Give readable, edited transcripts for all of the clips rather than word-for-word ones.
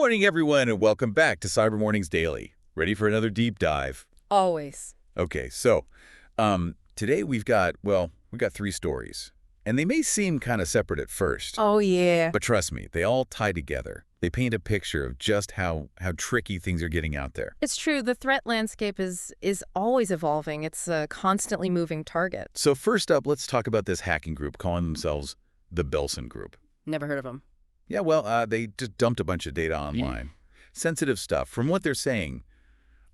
morning, everyone, and welcome back to Cyber Mornings Daily. Ready for another deep dive? Always. Okay, so today we got three stories, and they may seem kind of separate at first, Oh, yeah. but trust me, they all tie together. They paint a picture of just how tricky things are getting out there. It's true. The threat landscape is always evolving. It's a constantly moving target. So first up, let's talk about this hacking group calling themselves the Belson Group. Never heard of them. Yeah, they just dumped a bunch of data online. Sensitive stuff. From what they're saying,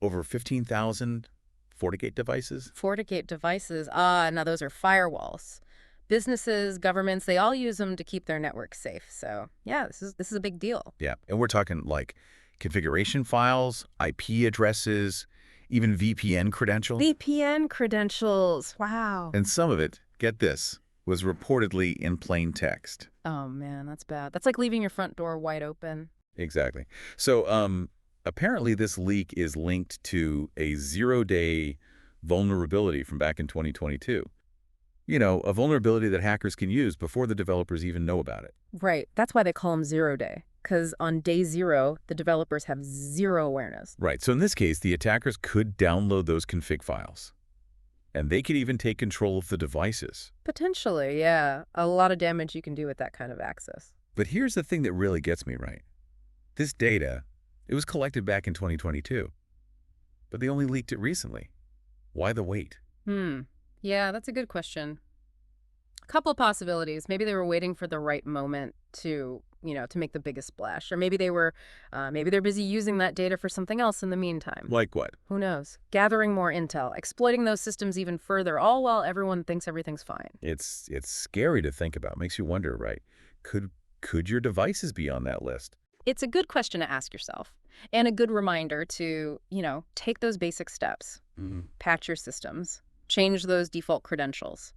over 15,000 FortiGate devices. FortiGate devices. Now those are firewalls. Businesses, governments, they all use them to keep their networks safe. So, yeah, this is a big deal. Yeah, and we're talking like configuration files, IP addresses, even VPN credentials. VPN credentials. Wow. And some of it, get this, was reportedly in plain text. Oh, man, that's bad. That's like leaving your front door wide open. Exactly. So apparently this leak is linked to a zero-day vulnerability from back in 2022. You know, a vulnerability that hackers can use before the developers even know about it. Right. That's why they call them 0 day. Because on day 0, the developers have zero awareness. Right. So in this case, the attackers could download those config files. And they could even take control of the devices. Potentially, yeah. A lot of damage you can do with that kind of access. But here's the thing that really gets me right. This data, it was collected back in 2022. But they only leaked it recently. Why the wait? Yeah, that's a good question. A couple possibilities. Maybe they were waiting for the right moment to make the biggest splash. Or maybe they're busy using that data for something else in the meantime. Like what? Who knows? Gathering more intel, exploiting those systems even further, all while everyone thinks everything's fine. It's scary to think about. Makes you wonder, right? Could your devices be on that list? It's a good question to ask yourself. And a good reminder to, take those basic steps. Patch your systems. Change those default credentials.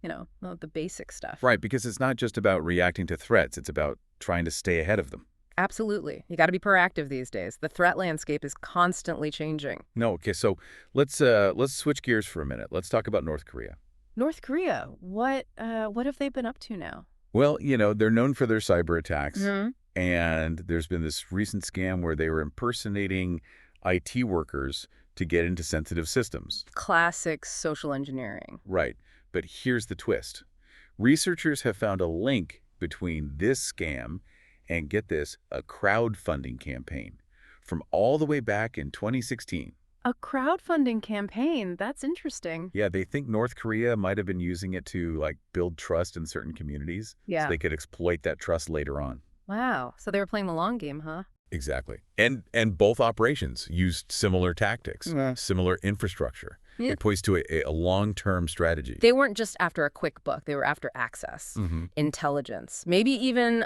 The basic stuff. Right, because it's not just about reacting to threats. It's about trying to stay ahead of them. Absolutely. You got to be proactive these days. The threat landscape is constantly changing. No, okay, so let's switch gears for a minute. Let's talk about North Korea. North Korea, what have they been up to now? Well, they're known for their cyber attacks. And there's been this recent scam where they were impersonating IT workers to get into sensitive systems. Classic social engineering. Right. But here's the twist. Researchers have found a link between this scam and, get this, a crowdfunding campaign from all the way back in 2016. A crowdfunding campaign? That's interesting. Yeah, they think North Korea might have been using it to, build trust in certain communities. Yeah. So they could exploit that trust later on. Wow. So they were playing the long game, huh? Exactly. And both operations used similar tactics, similar infrastructure. Yeah. It points to a long-term strategy. They weren't just after a quick buck. They were after access, intelligence, maybe even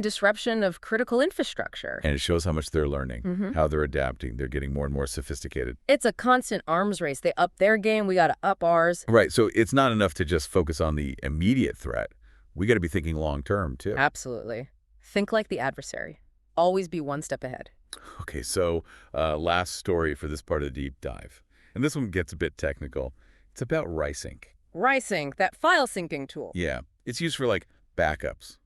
disruption of critical infrastructure. And it shows how much they're learning, how they're adapting. They're getting more and more sophisticated. It's a constant arms race. They up their game. We got to up ours. Right. So it's not enough to just focus on the immediate threat. We got to be thinking long-term, too. Absolutely. Think like the adversary. Always be one step ahead. Okay, so last story for this part of the deep dive. And this one gets a bit technical. It's about Rysync. Rysync, that file syncing tool. Yeah, it's used for backups,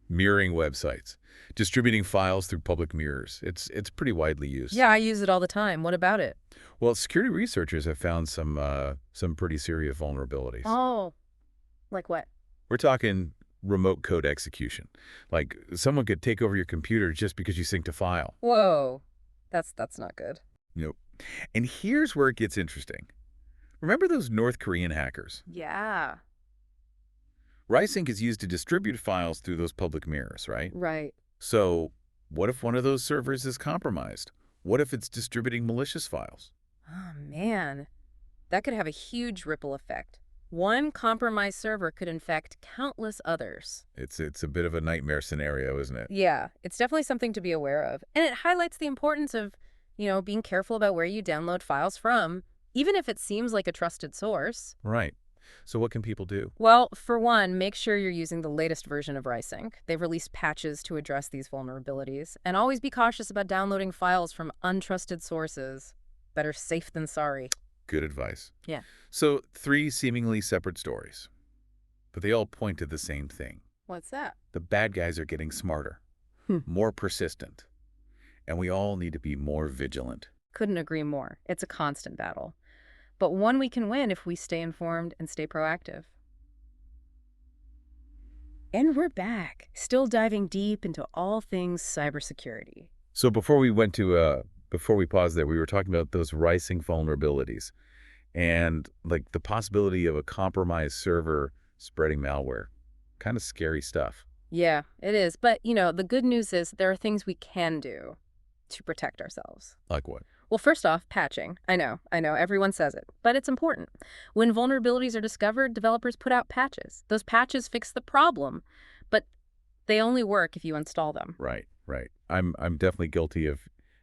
mirroring websites, distributing files through public mirrors. It's pretty widely used. Yeah, I use it all the time. What about it? Well, security researchers have found some pretty serious vulnerabilities. Oh, like what? We're talking remote code execution. Like someone could take over your computer just because you synced a file. Whoa, that's not good. Nope. And here's where it gets interesting. Remember those North Korean hackers? Yeah. Rysync is used to distribute files through those public mirrors, right? Right. So what if one of those servers is compromised? What if it's distributing malicious files? Oh, man. That could have a huge ripple effect. One compromised server could infect countless others. It's a bit of a nightmare scenario, isn't it? Yeah, it's definitely something to be aware of. And it highlights the importance of, being careful about where you download files from, even if it seems like a trusted source. Right. So what can people do? Well, for one, make sure you're using the latest version of Rysync. They've released patches to address these vulnerabilities. And always be cautious about downloading files from untrusted sources. Better safe than sorry. Good advice. Yeah. So 3 seemingly separate stories, but they all point to the same thing. What's that? The bad guys are getting smarter. Hmm. more persistent. And we all need to be more vigilant. Couldn't agree more. It's a constant battle, but one we can win if we stay informed and stay proactive. And we're back, still diving deep into all things cybersecurity. So before we paused there, we were talking about those rising vulnerabilities and like the possibility of a compromised server spreading malware. Kind of scary stuff. Yeah, it is. But, the good news is there are things we can do to protect ourselves. Like what? Well, first off, patching. I know, everyone says it, but it's important. When vulnerabilities are discovered, developers put out patches. Those patches fix the problem, but they only work if you install them. Right, right. I'm definitely guilty of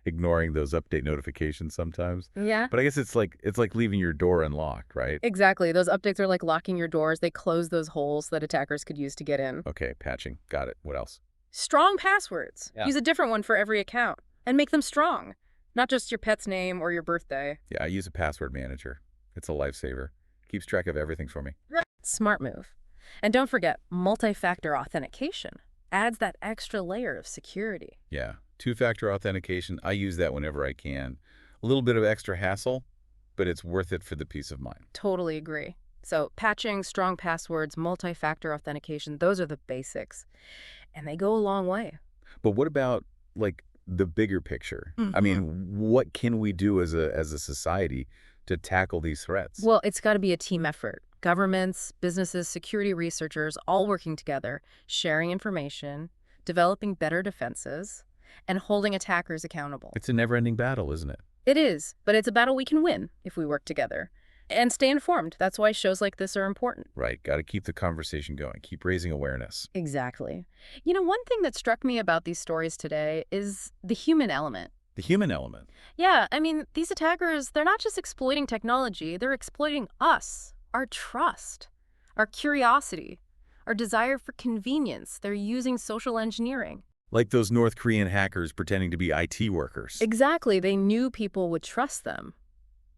ignoring those update notifications sometimes. Yeah. But I guess it's like leaving your door unlocked, right? Exactly. Those updates are like locking your doors. They close those holes that attackers could use to get in. Okay, patching. Got it. What else? Strong passwords. Yeah. Use a different one for every account and make them strong. Not just your pet's name or your birthday. Yeah, I use a password manager. It's a lifesaver. Keeps track of everything for me. Smart move. And don't forget, multi-factor authentication adds that extra layer of security. Yeah, two-factor authentication. I use that whenever I can. A little bit of extra hassle, but it's worth it for the peace of mind. Totally agree. So patching, strong passwords, multi-factor authentication, those are the basics. And they go a long way. But what about, like, the bigger picture? I mean, what can we do as a society to tackle these threats? Well, it's got to be a team effort. Governments, businesses, security researchers, all working together, sharing information, developing better defenses, and holding attackers accountable. It's a never-ending battle, isn't it? It is, but it's a battle we can win if we work together. And stay informed. That's why shows like this are important. Right. Got to keep the conversation going. Keep raising awareness. Exactly. One thing that struck me about these stories today is the human element. The human element. Yeah, these attackers, they're not just exploiting technology, they're exploiting us, our trust, our curiosity, our desire for convenience. They're using social engineering. Like those North Korean hackers pretending to be IT workers. Exactly. They knew people would trust them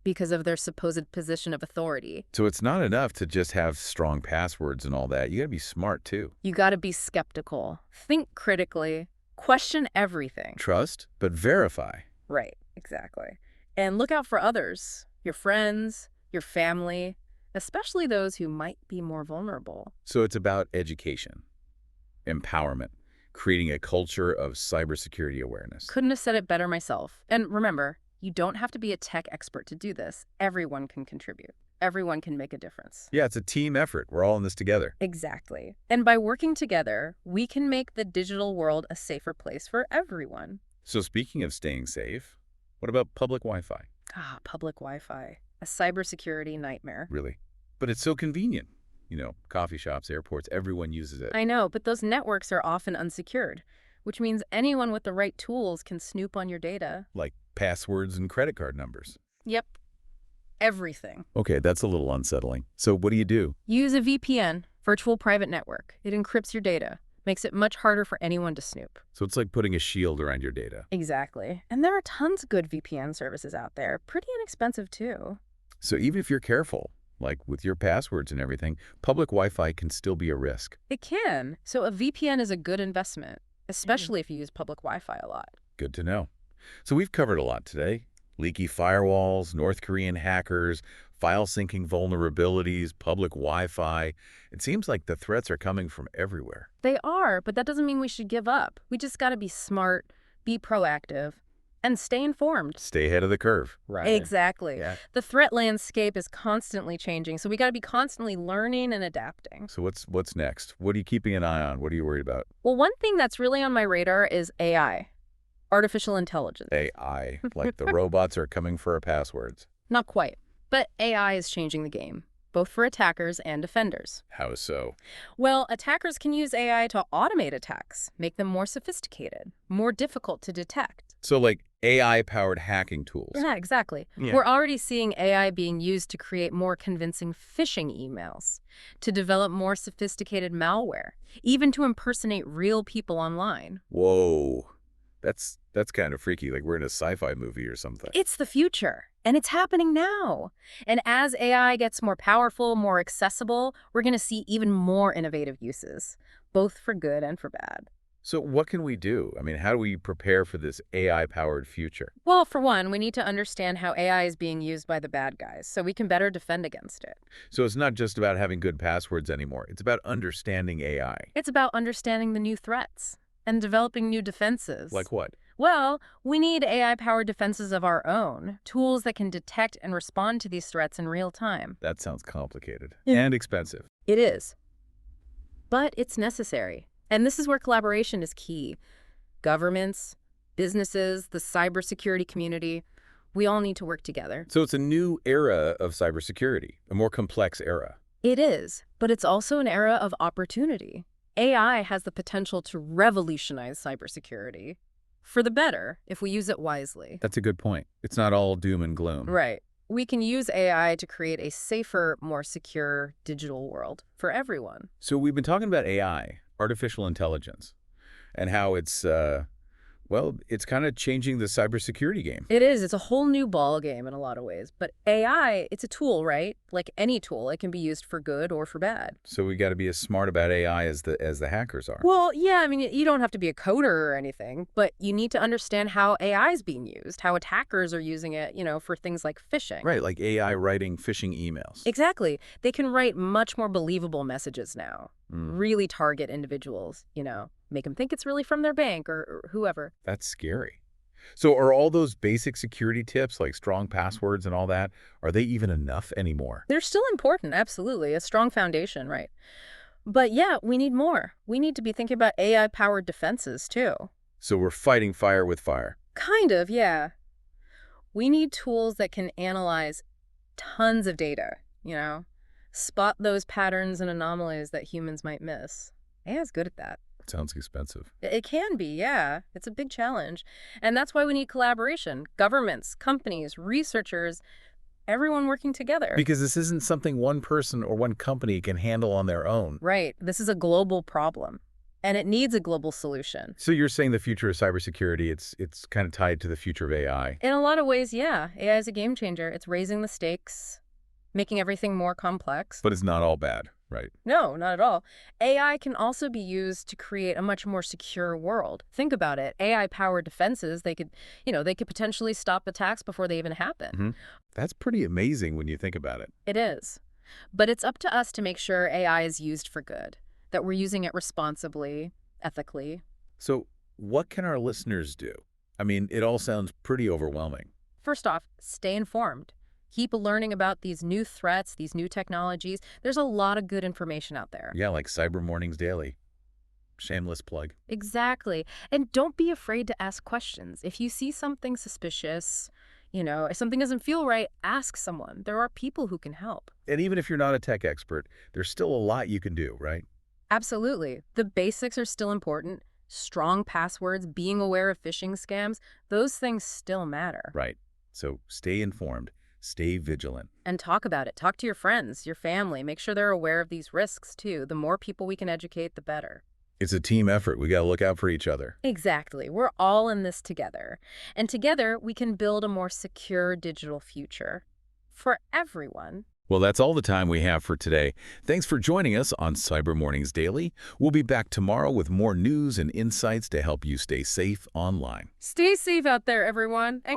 because of their supposed position of authority. So it's not enough to just have strong passwords and all that. You got to be smart, too. You gotta be skeptical, think critically, question everything. Trust, but verify. Right, exactly. And look out for others, your friends, your family, especially those who might be more vulnerable. So it's about education, empowerment, creating a culture of cybersecurity awareness. Couldn't have said it better myself. And remember, you don't have to be a tech expert to do this. Everyone can contribute. Everyone can make a difference. Yeah, it's a team effort. We're all in this together. Exactly. And by working together, we can make the digital world a safer place for everyone. So speaking of staying safe, what about public Wi-Fi? Public Wi-Fi. A cybersecurity nightmare. Really? But it's so convenient. Coffee shops, airports, everyone uses it. I know, but those networks are often unsecured, which means anyone with the right tools can snoop on your data. Like passwords and credit card numbers. Yep. Everything. Okay, that's a little unsettling. So what do you do? Use a VPN, virtual private network. It encrypts your data, makes it much harder for anyone to snoop. So it's like putting a shield around your data. Exactly. And there are tons of good VPN services out there, pretty inexpensive too. So even if you're careful, like with your passwords and everything, public Wi-Fi can still be a risk. It can. So a VPN is a good investment, especially if you use public Wi-Fi a lot. Good to know. So we've covered a lot today. Leaky firewalls, North Korean hackers, file syncing vulnerabilities, public Wi-Fi. It seems like the threats are coming from everywhere. They are, but that doesn't mean we should give up. We just got to be smart, be proactive, and stay informed. Stay ahead of the curve. Right. Exactly. Yeah. The threat landscape is constantly changing, so we got to be constantly learning and adapting. So what's next? What are you keeping an eye on? What are you worried about? Well, one thing that's really on my radar is AI, artificial intelligence. AI, like the robots are coming for our passwords. Not quite, but AI is changing the game, both for attackers and defenders. How so? Well, attackers can use AI to automate attacks, make them more sophisticated, more difficult to detect. So like AI-powered hacking tools. Yeah, exactly. Yeah. We're already seeing AI being used to create more convincing phishing emails, to develop more sophisticated malware, even to impersonate real people online. Whoa. That's kind of freaky, like we're in a sci-fi movie or something. It's the future, and it's happening now. And as AI gets more powerful, more accessible, we're going to see even more innovative uses, both for good and for bad. So what can we do? I mean, how do we prepare for this AI-powered future? Well, for one, we need to understand how AI is being used by the bad guys so we can better defend against it. So it's not just about having good passwords anymore. It's about understanding AI. It's about understanding the new threats and developing new defenses. Like what? Well, we need AI-powered defenses of our own, tools that can detect and respond to these threats in real time. That sounds complicated Yeah. and expensive. It is. But it's necessary. And this is where collaboration is key. Governments, businesses, the cybersecurity community, we all need to work together. So it's a new era of cybersecurity, a more complex era. It is, but it's also an era of opportunity. AI has the potential to revolutionize cybersecurity for the better if we use it wisely. That's a good point. It's not all doom and gloom. Right. We can use AI to create a safer, more secure digital world for everyone. So we've been talking about AI, artificial intelligence, and how it's, well, it's kind of changing the cybersecurity game. It is. It's a whole new ball game in a lot of ways. But AI, it's a tool, right? Like any tool, it can be used for good or for bad. So we got to be as smart about AI as the hackers are. Well, yeah, I mean, you don't have to be a coder or anything, but you need to understand how AI is being used, how attackers are using it, for things like phishing. Right, like AI writing phishing emails. Exactly. They can write much more believable messages now, Mm, really target individuals, make them think it's really from their bank or whoever. that's scary. So are all those basic security tips like strong passwords and all that, are they even enough anymore? They're still important, absolutely, a strong foundation, right? But yeah, we need more. We need to be thinking about AI-powered defenses, too. So we're fighting fire with fire. Kind of, yeah. We need tools that can analyze tons of data, spot those patterns and anomalies that humans might miss. AI is good at that. Sounds expensive. It can be, yeah. It's a big challenge. And that's why we need collaboration. Governments, companies, researchers, everyone working together. Because this isn't something one person or one company can handle on their own. Right. This is a global problem. And it needs a global solution. So you're saying the future of cybersecurity, it's kind of tied to the future of AI. In a lot of ways, yeah. AI is a game changer. It's raising the stakes, making everything more complex. But it's not all bad, right? No, not at all. AI can also be used to create a much more secure world. Think about it. AI-powered defenses, they could potentially stop attacks before they even happen. Mhm. That's pretty amazing when you think about it. It is. But it's up to us to make sure AI is used for good, that we're using it responsibly, ethically. So what can our listeners do? I mean, it all sounds pretty overwhelming. First off, stay informed. Keep learning about these new threats, these new technologies. There's a lot of good information out there. Yeah, like Cyber Mornings Daily. Shameless plug. Exactly. And don't be afraid to ask questions. If you see something suspicious, if something doesn't feel right, ask someone. There are people who can help. And even if you're not a tech expert, there's still a lot you can do, right? Absolutely. The basics are still important. Strong passwords, being aware of phishing scams, those things still matter. Right. So stay informed, stay vigilant. And talk about it. Talk to your friends, your family. Make sure they're aware of these risks, too. The more people we can educate, the better. It's a team effort. We got to look out for each other. Exactly. We're all in this together. And together, we can build a more secure digital future for everyone. Well, that's all the time we have for today. Thanks for joining us on Cyber Mornings Daily. We'll be back tomorrow with more news and insights to help you stay safe online. Stay safe out there, everyone. And